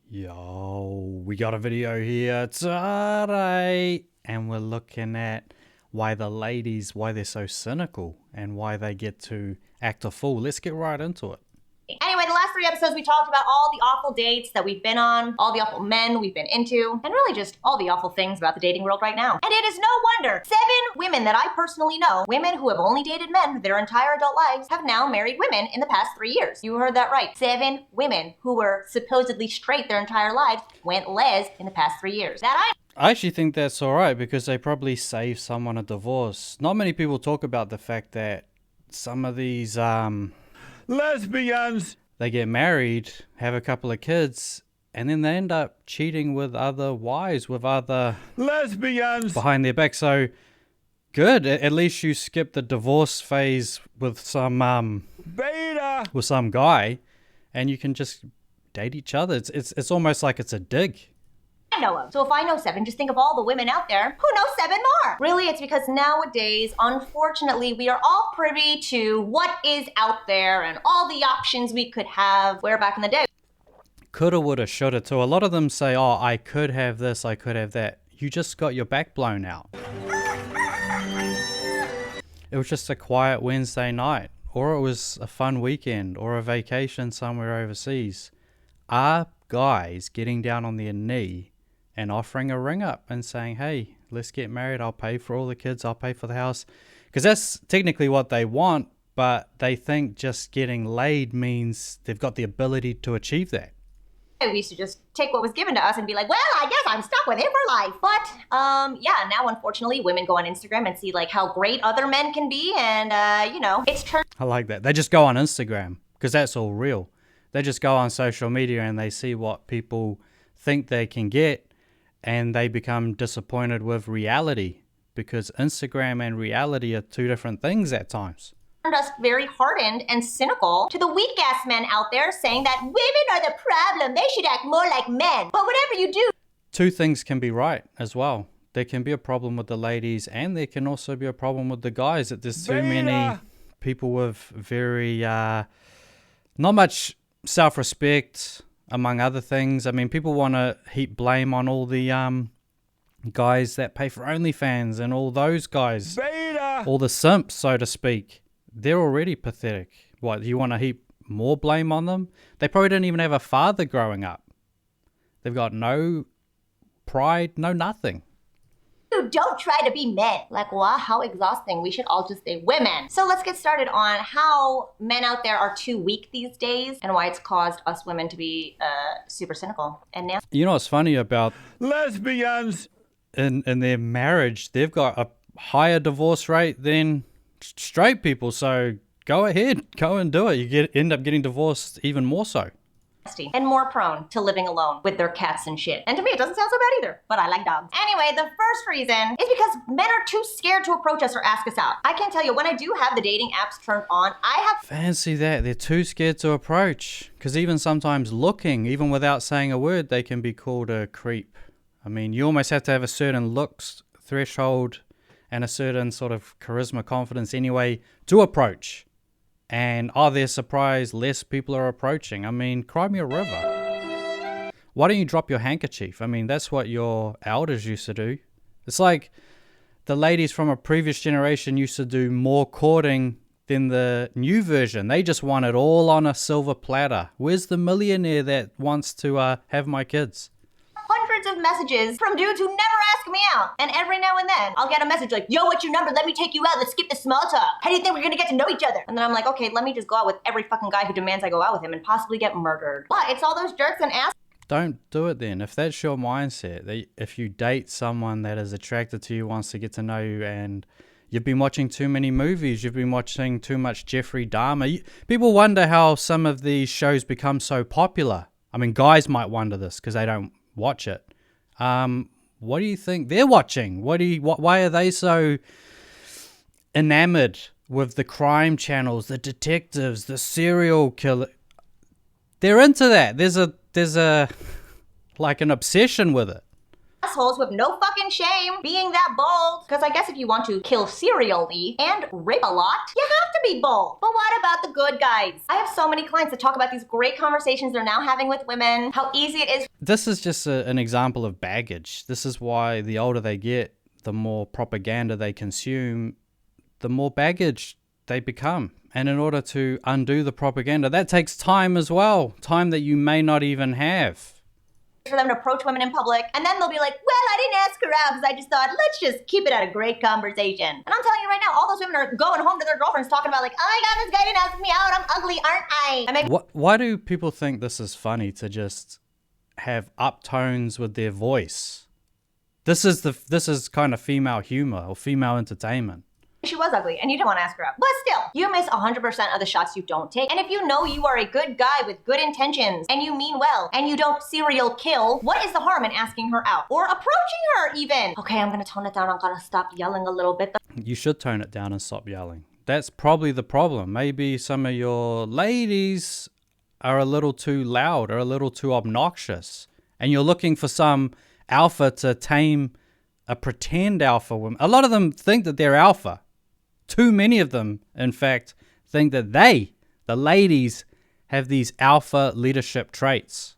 Yo, we got a video here today, and we're looking at why they're so cynical and why they get to act a fool. Let's get right into it. Anyway, the last 3 episodes we talked about all the awful dates that we've been on, all the awful men we've been into, and really just all the awful things about the dating world right now. And it is no wonder 7 women that I personally know, women who have only dated men their entire adult lives, have now married women in the past 3 years. You heard that right. 7 women who were supposedly straight their entire lives went les in the past 3 years. I actually think that's alright because they probably saved someone a divorce. Not many people talk about the fact that some of these lesbians, they get married, have a couple of kids, and then they end up cheating with other wives, with other lesbians behind their back. So good, at least you skipped the divorce phase with some beta with some guy, and you can just date each other. It's almost like it's a dig. I know of. So if I know 7, just think of all the women out there who know 7 more. Really, it's because nowadays, unfortunately, we are all privy to what is out there and all the options we could have. Where back in the day, Coulda, woulda, shoulda. Too. A lot of them say, "Oh, I could have this, I could have that." You just got your back blown out. It was just a quiet Wednesday night, or it was a fun weekend, or a vacation somewhere overseas. Are guys getting down on their knee and offering a ring up and saying, "Hey, let's get married, I'll pay for all the kids, I'll pay for the house"? Because that's technically what they want, but they think just getting laid means they've got the ability to achieve that. we used to just take what was given to us and be like, well, I guess I'm stuck with it for life. But yeah, now unfortunately women go on Instagram and see like how great other men can be, and you know, it's turned. I like that. They just go on Instagram because that's all real. They just go on social media and they see what people think they can get, and they become disappointed with reality because Instagram and reality are two different things at times. Us very hardened and cynical to the weak-ass men out there saying that women are the problem, they should act more like men. But whatever you do, Two things can be right as well. There can be a problem with the ladies, and there can also be a problem with the guys, that there's too many people with very not much self-respect, among other things. I mean, people want to heap blame on all the guys that pay for OnlyFans and all those guys, all the simps, so to speak. They're already pathetic. What, you want to heap more blame on them? They probably didn't even have a father growing up. They've got no pride, no nothing. don't try to be men. Like, wow, how exhausting. We should all just stay women. So let's get started on how men out there are too weak these days and why it's caused us women to be super cynical and nasty. You know what's funny about lesbians in their marriage? They've got a higher divorce rate than straight people. So go ahead, go and do it. You end up getting divorced even more so. And more prone to living alone with their cats and shit. And to me, it doesn't sound so bad either, but I like dogs. Anyway, the first reason is because men are too scared to approach us or ask us out. I can tell you, when I do have the dating apps turned on, I have... Fancy that. They're too scared to approach. Because even sometimes looking, even without saying a word, they can be called a creep. I mean, you almost have to have a certain looks threshold and a certain sort of charisma, confidence anyway, to approach. And are they surprised less people are approaching? I mean, cry me a river. Why don't you drop your handkerchief? I mean, that's what your elders used to do. It's like the ladies from a previous generation used to do more courting than the new version. They just want it all on a silver platter. Where's the millionaire that wants to have my kids? Hundreds of messages from dudes who never ask me out. And every now and then, I'll get a message like, yo, what's your number? Let me take you out. Let's skip the small talk. How do you think we're gonna get to know each other? And then I'm like, okay, let me just go out with every fucking guy who demands I go out with him and possibly get murdered. But it's all those jerks and ass. Don't do it then. If that's your mindset, if you date someone that is attracted to you, wants to get to know you, and you've been watching too many movies, you've been watching too much Jeffrey Dahmer. People wonder how some of these shows become so popular. I mean, guys might wonder this because they don't watch it. What do you think they're watching? Why are they so enamored with the crime channels, the detectives, the serial killer? They're into that. There's a like an obsession with it. assholes who have no fucking shame being that bold. Because I guess if you want to kill serially and rape a lot, you have to be bold. But what about the good guys? I have so many clients that talk about these great conversations they're now having with women, how easy it is. This is just an example of baggage. This is why the older they get, the more propaganda they consume, the more baggage they become. And in order to undo the propaganda, that takes time as well. Time that you may not even have. For them to approach women in public, and then they'll be like, well, I didn't ask her out because I just thought, let's just keep it at a great conversation. And I'm telling you right now, all those women are going home to their girlfriends talking about like, oh my god, this guy didn't ask me out, I'm ugly, aren't I? Why do people think this is funny to just have uptones with their voice? This is kind of female humor or female entertainment. She was ugly and you didn't want to ask her out. But still, you miss 100% of the shots you don't take. And if you know you are a good guy with good intentions and you mean well and you don't serial kill, what is the harm in asking her out? Or approaching her even? Okay, I'm gonna tone it down. I'm gonna stop yelling a little bit. You should tone it down and stop yelling. That's probably the problem. Maybe some of your ladies are a little too loud or a little too obnoxious. And you're looking for some alpha to tame a pretend alpha woman. A lot of them think that they're alpha. Too many of them, in fact, think that the ladies, have these alpha leadership traits.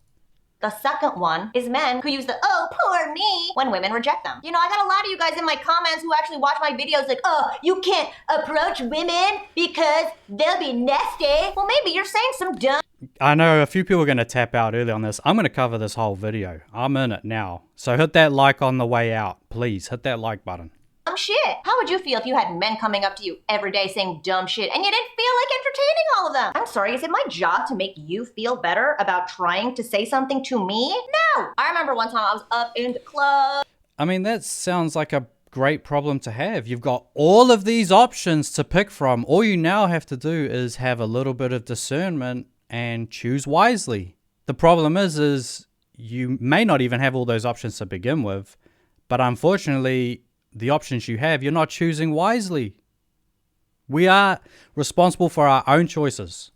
The second one is men who use the, oh, poor me, when women reject them. You know, I got a lot of you guys in my comments who actually watch my videos like, oh, you can't approach women because they'll be nasty. Well, maybe you're saying some dumb. I know a few people are going to tap out early on this. I'm going to cover this whole video. I'm in it now. So hit that like on the way out. Please hit that like button. Shit. How would you feel if you had men coming up to you every day saying dumb shit and you didn't feel like entertaining all of them? I'm sorry, is it my job to make you feel better about trying to say something to me? No! I remember one time I was up in the club. I mean, that sounds like a great problem to have. You've got all of these options to pick from. All you now have to do is have a little bit of discernment and choose wisely. The problem is you may not even have all those options to begin with, but unfortunately, the options you have, you're not choosing wisely. We are responsible for our own choices.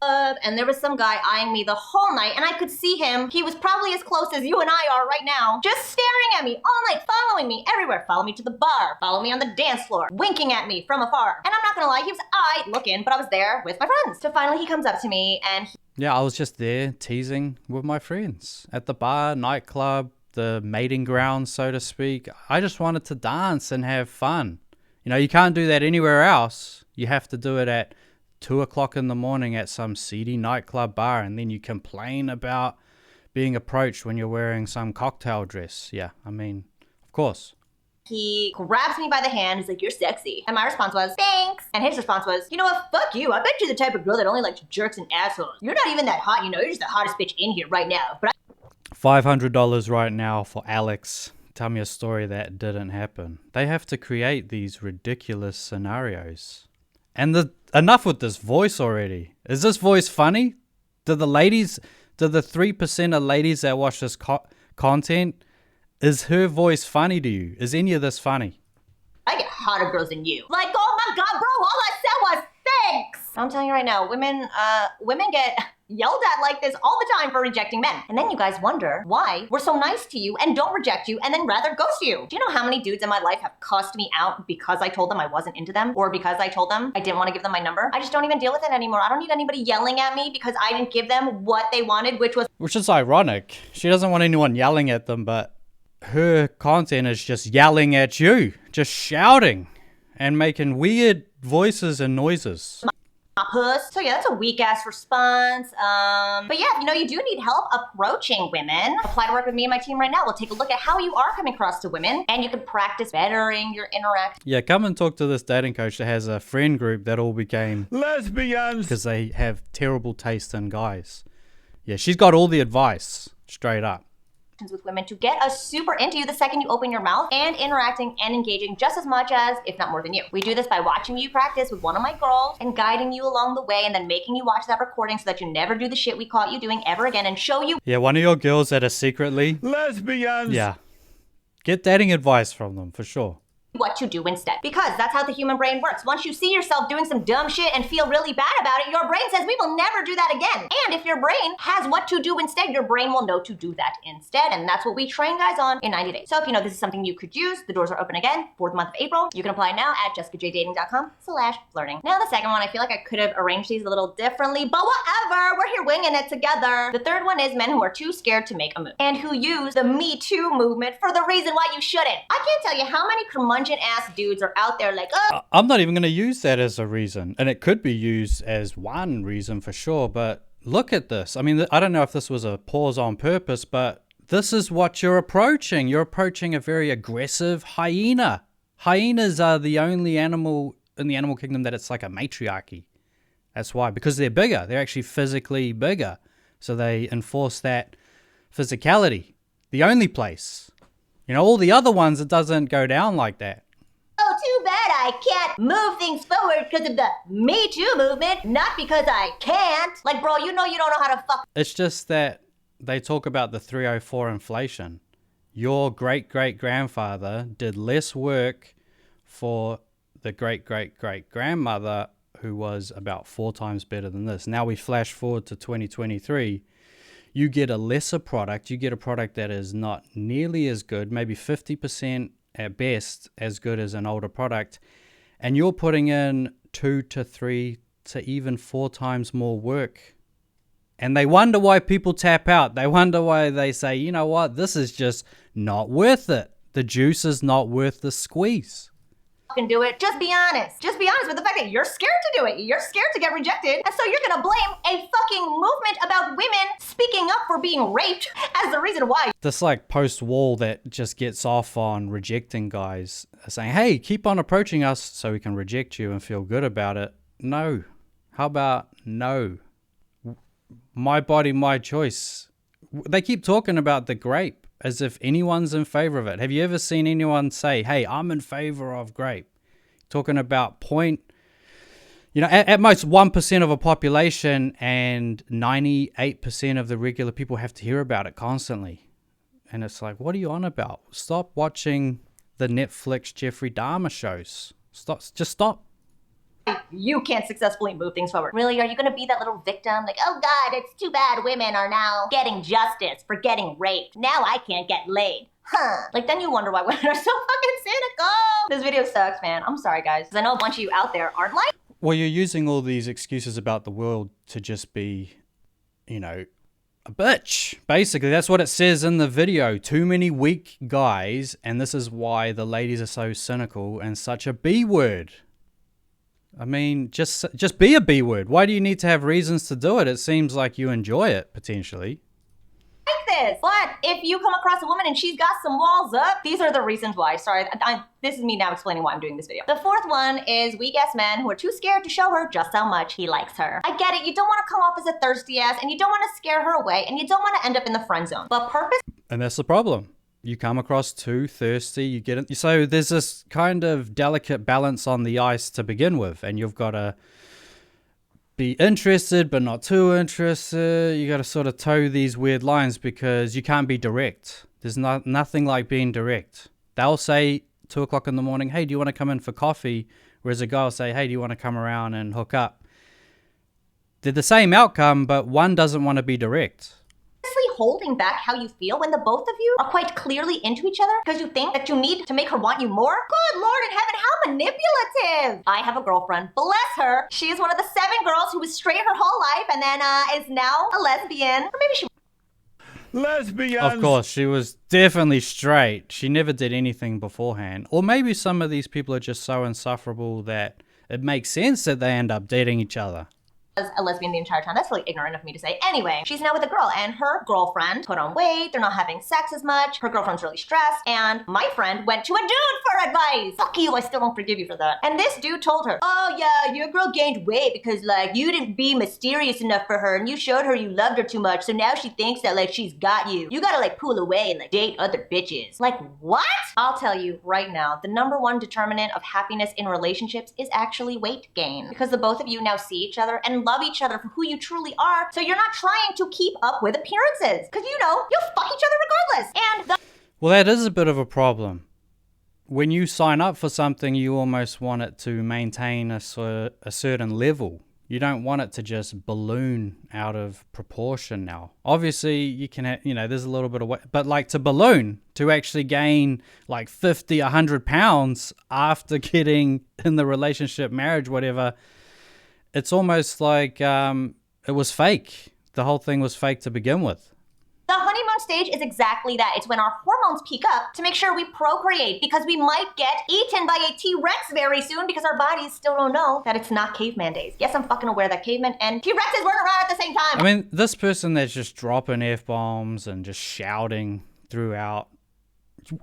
And there was some guy eyeing me the whole night, and I could see him. He was probably as close as you and I are right now, just staring at me all night, following me everywhere. Follow me to the bar, follow me on the dance floor, winking at me from afar. And I'm not gonna lie, he was looking, but I was there with my friends. So finally he comes up to me and yeah, I was just there teasing with my friends at the bar, nightclub, the mating ground, so to speak. I just wanted to dance and have fun. You know, you can't do that anywhere else. You have to do it at 2 o'clock in the morning at some seedy nightclub bar, and then you complain about being approached when you're wearing some cocktail dress. Yeah, I mean, of course. He grabs me by the hand. He's like, you're sexy. And my response was, thanks. And his response was, you know what? Fuck you. I bet you're the type of girl that only likes jerks and assholes. You're not even that hot, you know. You're just the hottest bitch in here right now. But $500 right now for Alex. Tell me a story that didn't happen. They have to create these ridiculous scenarios. And enough with this voice already. Is this voice funny? Do the 3% of ladies that watch this content, is her voice funny to you? Is any of this funny? I get hotter girls than you. Like, oh my god, bro, all I said was thanks. I'm telling you right now, women get yelled at like this all the time for rejecting men. And then you guys wonder why we're so nice to you and don't reject you and then rather ghost you. Do you know how many dudes in my life have cussed me out because I told them I wasn't into them, or because I told them I didn't want to give them my number? I just don't even deal with it anymore. I don't need anybody yelling at me because I didn't give them what they wanted, which is ironic. She doesn't want anyone yelling at them, but her content is just yelling at you, just shouting and making weird voices and noises. Puss. So yeah, that's a weak ass response. But yeah, you know, you do need help approaching women. Apply to work with me and my team right now. We'll take a look at how you are coming across to women, and you can practice bettering your interaction. Yeah, come and talk to this dating coach that has a friend group that all became lesbians because they have terrible taste in guys. Yeah, she's got all the advice straight up. With women to get us super into you the second you open your mouth, and interacting and engaging just as much as, if not more than you. We do this by watching you practice with one of my girls and guiding you along the way, and then making you watch that recording so that you never do the shit we caught you doing ever again, and show you. Yeah, one of your girls that are secretly lesbians. Yeah. Get dating advice from them for sure. what to do instead. Because that's how the human brain works. Once you see yourself doing some dumb shit and feel really bad about it, your brain says we will never do that again. And if your brain has what to do instead, your brain will know to do that instead. And that's what we train guys on in 90 days. So if you know this is something you could use, the doors are open again for the month of April. You can apply now at jessicajdating.com/learning. Now the second one, I feel like I could have arranged these a little differently, but whatever, we're here winging it together. The third one is men who are too scared to make a move and who use the Me Too movement for the reason why you shouldn't. I can't tell you how many curmudgeon ass dudes are out there like, oh. I'm not even going to use that as a reason. And it could be used as one reason for sure. But look at this. I mean, I don't know if this was a pause on purpose, but this is what you're approaching. You're approaching a very aggressive hyena. Hyenas are the only animal in the animal kingdom that it's like a matriarchy. That's why. Because they're bigger. They're actually physically bigger. So they enforce that physicality. The only place. You know, all the other ones, it doesn't go down like that. Oh, too bad I can't move things forward because of the Me Too movement, not because I can't. Like, bro, you know you don't know how to fuck. It's just that they talk about the 304 inflation. Your great-great-grandfather did less work for the great-great-great-grandmother who was about 4 times better than this. Now we flash forward to 2023. You get a lesser product. You get a product that is not nearly as good, maybe 50% at best as good as an older product. And you're putting in 2 to 3 to even 4 times more work. And they wonder why people tap out. They wonder why they say, you know what, this is just not worth it. The juice is not worth the squeeze. Can do it. Just be honest. Just be honest with the fact that you're scared to do it. You're scared to get rejected. And so you're gonna blame a fucking movement about women speaking up for being raped as the reason why. This like post-wall that just gets off on rejecting guys, saying, hey, keep on approaching us so we can reject you and feel good about it. No. How about no? My body, my choice. They keep talking about the grape as if anyone's in favor of it. Have you ever seen anyone say, hey, I'm in favor of grape? Talking about at most 1% of a population, and 98% of the regular people have to hear about it constantly. And it's like, what are you on about? Stop watching the Netflix Jeffrey Dahmer shows. Just stop. You can't successfully move things forward. Really, are you gonna be that little victim? Like, oh God, it's too bad women are now getting justice for getting raped. Now I can't get laid. Huh. Like, then you wonder why women are so fucking cynical. This video sucks, man. I'm sorry, guys. Because I know a bunch of you out there aren't like. Well, you're using all these excuses about the world to just be, a bitch. Basically, that's what it says in the video. Too many weak guys, and this is why the ladies are so cynical and such a B word. I mean, just be a B word. Why do you need to have reasons to do it? It seems like you enjoy it, potentially. Like this. But if you come across a woman and she's got some walls up, these are the reasons why. Sorry, this is me now explaining why I'm doing this video. The fourth one is weak-ass men who are too scared to show her just how much he likes her. I get it. You don't want to come off as a thirsty ass, and you don't want to scare her away, and you don't want to end up in the friend zone. But purpose... And that's the problem. You come across too thirsty, you get it. So there's this kind of delicate balance on the ice to begin with, and you've got to be interested but not too interested. You got to sort of toe these weird lines because you can't be direct. There's nothing like being direct. They'll say 2 o'clock in the morning, hey, do you want to come in for coffee? Whereas a guy will say, hey, do you want to come around and hook up? They're the same outcome, but one doesn't want to be direct. Holding back how you feel when the both of you are quite clearly into each other because you think that you need to make her want you more? Good Lord in heaven, how manipulative! I have a girlfriend, bless her. She is one of the 7 girls who was straight her whole life and then is now a lesbian. Or maybe she... Lesbians! Of course, she was definitely straight. She never did anything beforehand. Or maybe some of these people are just so insufferable that it makes sense that they end up dating each other. Was a lesbian the entire time. That's really ignorant of me to say. Anyway, she's now with a girl and her girlfriend put on weight. They're not having sex as much. Her girlfriend's really stressed. And my friend went to a dude for advice. Fuck you, I still don't forgive you for that. And this dude told her, oh yeah, your girl gained weight because like you didn't be mysterious enough for her and you showed her you loved her too much. So now she thinks that like she's got you. You gotta like pull away and like date other bitches. Like what? I'll tell you right now, the #1 determinant of happiness in relationships is actually weight gain. Because the both of you now see each other and love each other for who you truly are, so you're not trying to keep up with appearances. Because you'll fuck each other regardless. And well, that is a bit of a problem. when you sign up for something, you almost want it to maintain a certain level. You don't want it to just balloon out of proportion now. Obviously, you can, there's a little bit of weight, but like to balloon, to actually gain like 50, 100 pounds after getting in the relationship, marriage, whatever, it's almost like it was fake. The whole thing was fake to begin with. The honeymoon stage is exactly that. It's when our hormones peak up to make sure we procreate, because we might get eaten by a T-Rex very soon because our bodies still don't know that it's not caveman days. Yes, I'm fucking aware that cavemen and T-Rexes weren't around at the same time. I mean, this person that's just dropping F-bombs and just shouting throughout,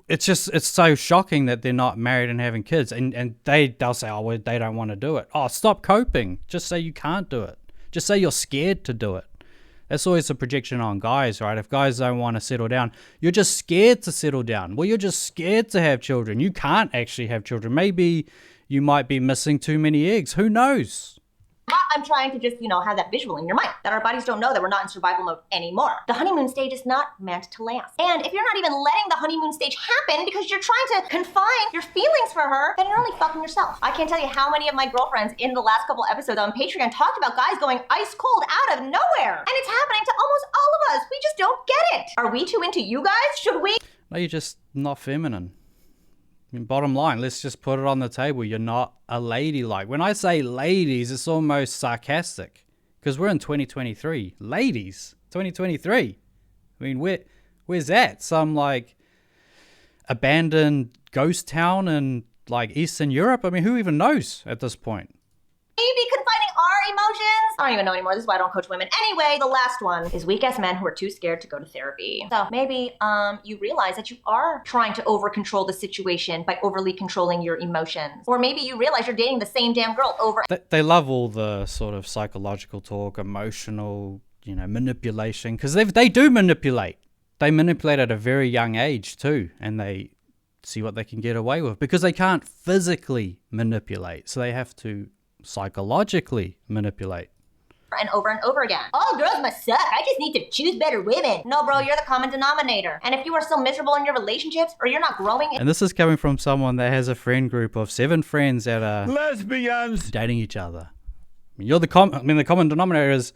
it's so shocking that they're not married and having kids. And they'll say, oh, well, they don't want to do it. Oh, stop coping. Just say you can't do it. Just say you're scared to do it. That's always a projection on guys, right? If guys don't want to settle down, you're just scared to settle down. Well, you're just scared to have children. You can't actually have children. Maybe you might be missing too many eggs. Who knows? I'm trying to just, have that visual in your mind, that our bodies don't know that we're not in survival mode anymore. The honeymoon stage is not meant to last. And if you're not even letting the honeymoon stage happen because you're trying to confine your feelings for her, then you're only fucking yourself. I can't tell you how many of my girlfriends in the last couple episodes on Patreon talked about guys going ice cold out of nowhere. And it's happening to almost all of us. We just don't get it. Are we too into you guys? Should we? No, you're just not feminine. I mean, bottom line, let's just put it on the table. You're not a ladylike. When I say ladies, it's almost sarcastic because we're in 2023. Ladies, 2023. I mean, where's that? Some like abandoned ghost town in like Eastern Europe? I mean, who even knows at this point? Maybe confining our emotions? I don't even know anymore. This is why I don't coach women. Anyway, the last one is weak-ass men who are too scared to go to therapy. So maybe you realize that you are trying to over-control the situation by overly controlling your emotions. Or maybe you realize you're dating the same damn girl over... They love all the sort of psychological talk, emotional, manipulation, because they do manipulate. They manipulate at a very young age too, and they see what they can get away with because they can't physically manipulate. So they have to psychologically manipulate. And over again. All girls must suck. I just need to choose better women. No, bro, you're the common denominator. And if you are still miserable in your relationships or you're not growing... And this is coming from someone that has a friend group of 7 friends that are lesbians dating each other. You're the common denominator is,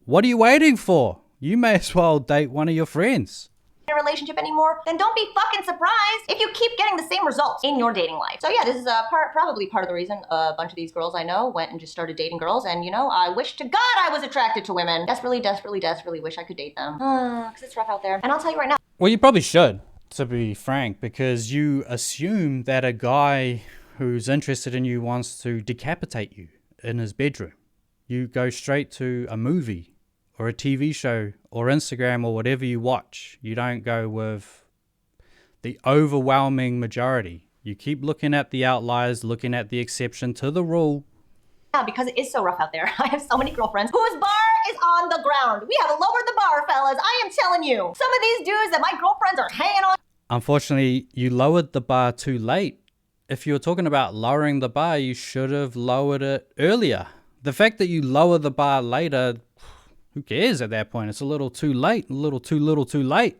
what are you waiting for? You may as well date one of your friends. A relationship anymore, then don't be fucking surprised if you keep getting the same results in your dating life. So yeah, this is probably part of the reason a bunch of these girls I know went and just started dating girls, and I wish to God I was attracted to women. Desperately wish I could date them. Because it's rough out there. And I'll tell you right now. Well, you probably should, to be frank, because you assume that a guy who's interested in you wants to decapitate you in his bedroom. You go straight to a movie or a TV show or Instagram or whatever you watch. You don't go with the overwhelming majority. You keep looking at the outliers, looking at the exception to the rule. Yeah, because it is so rough out there. I have so many girlfriends whose bar is on the ground. We have lowered the bar, fellas. I am telling you. Some of these dudes that my girlfriends are hanging on. Unfortunately, you lowered the bar too late. If you were talking about lowering the bar, you should have lowered it earlier. The fact that you lower the bar later, who cares at that point? It's a little too late, a little too late.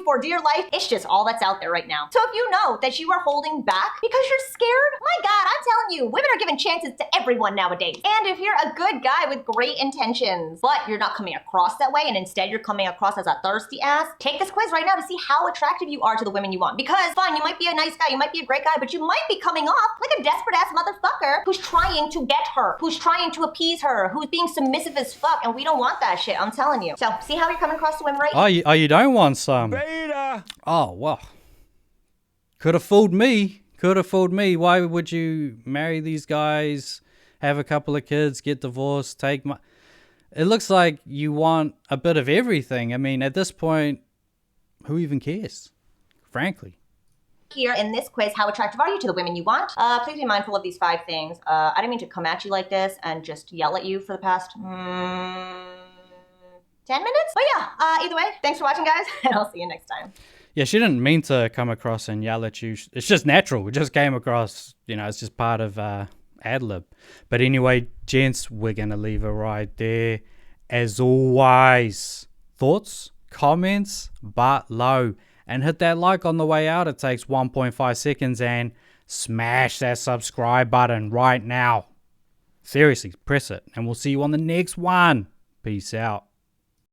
For dear life, it's just all that's out there right now. So if you know that you are holding back because you're scared, my God, I'm telling you, women are giving chances to everyone nowadays. And if you're a good guy with great intentions, but you're not coming across that way, and instead you're coming across as a thirsty ass, take this quiz right now to see how attractive you are to the women you want. Because fine, you might be a nice guy, you might be a great guy, but you might be coming off like a desperate ass motherfucker who's trying to get her, who's trying to appease her, who's being submissive as fuck, and we don't want that shit, I'm telling you. So see how you're coming across to women right now? Oh, you don't want some. beta. Oh, well. Could have fooled me. Why would you marry these guys, have a couple of kids, get divorced, take my... It looks like you want a bit of everything. I mean, at this point, who even cares? Frankly. Here in this quiz, how attractive are you to the women you want? Please be mindful of these 5 things. I didn't mean to come at you like this and just yell at you for the past 10 minutes. But yeah, either way, thanks for watching, guys, and I'll see you next time. Yeah, she didn't mean to come across and yell at you. It's just natural. It just came across, it's just part of ad-lib. But anyway, gents, we're going to leave it right there. As always, thoughts, comments, below. and hit that like on the way out. It takes 1.5 seconds, and smash that subscribe button right now. Seriously, press it, and we'll see you on the next one. Peace out.